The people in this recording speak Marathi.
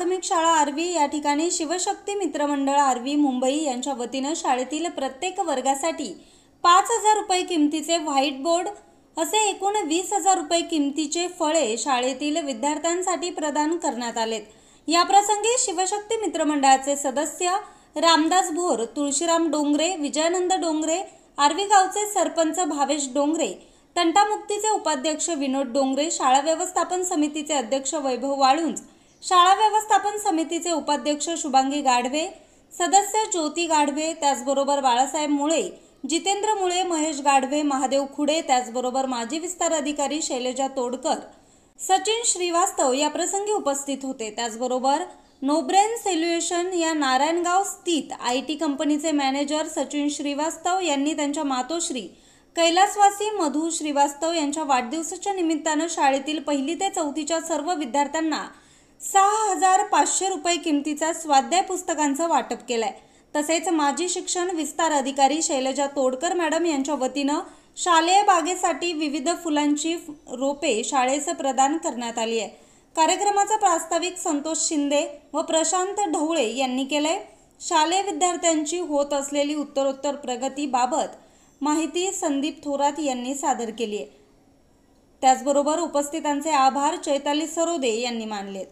प्राथमिक शाळा आर्वी या ठिकाणी शिवशक्ती मित्रमंडळ आर्वी मुंबई यांच्या वतीनं शाळेतील प्रत्येक वर्गासाठी 5,000 रुपये किमतीचे व्हाईट बोर्ड असे एकूण 20,000 रुपये किमतीचे फळे शाळेतील विद्यार्थ्यांसाठी प्रदान करण्यात आलेत। या प्रसंगी शिवशक्ती मित्रमंडळाचे सदस्य रामदास भोर, तुळशीराम डोंगरे, विजयानंद डोंगरे, आर्वी गावचे सरपंच भावेश डोंगरे, तंटामुक्तीचे उपाध्यक्ष विनोद डोंगरे, शाळा व्यवस्थापन समितीचे अध्यक्ष वैभव वाळुंज, शाळा व्यवस्थापन समितीचे उपाध्यक्ष शुभांगी गाढवे, सदस्य ज्योती गाढवे, त्याचबरोबर बाळासाहेब मुळे, जितेंद्र मुळे, महेश गाढवे, महादेव खुडे, त्याचबरोबर माजी विस्तार अधिकारी शैलजा तोडकर, सचिन श्रीवास्तव या प्रसंगी उपस्थित होते। त्याचबरोबर नोब्रेन सोल्युशन या नारायणगाव स्थित IT कंपनीचे मॅनेजर सचिन श्रीवास्तव यांनी त्यांच्या मातोश्री कैलासवासी मधु श्रीवास्तव यांच्या वाढदिवसाच्या निमित्तानं शाळेतील 1ली ते 4थीच्या सर्व विद्यार्थ्यांना 6,500 रुपये किमतीचा स्वाध्याय पुस्तकांचं वाटप केलंय। तसेच माजी शिक्षण विस्तार अधिकारी शैलजा तोडकर मॅडम यांच्या वतीनं शालेय बागेसाठी विविध फुलांची रोपे शाळेस प्रदान करण्यात आली आहे। कार्यक्रमाचा प्रास्ताविक संतोष शिंदे व प्रशांत ढवळे यांनी केले। शालेय विद्यार्थ्यांची होत असलेली उत्तरोत्तर प्रगतीबाबत माहिती संदीप थोरात यांनी सादर केली आहे। त्याचबरोबर उपस्थितांचे आभार चैताली सरोदे यांनी मानले।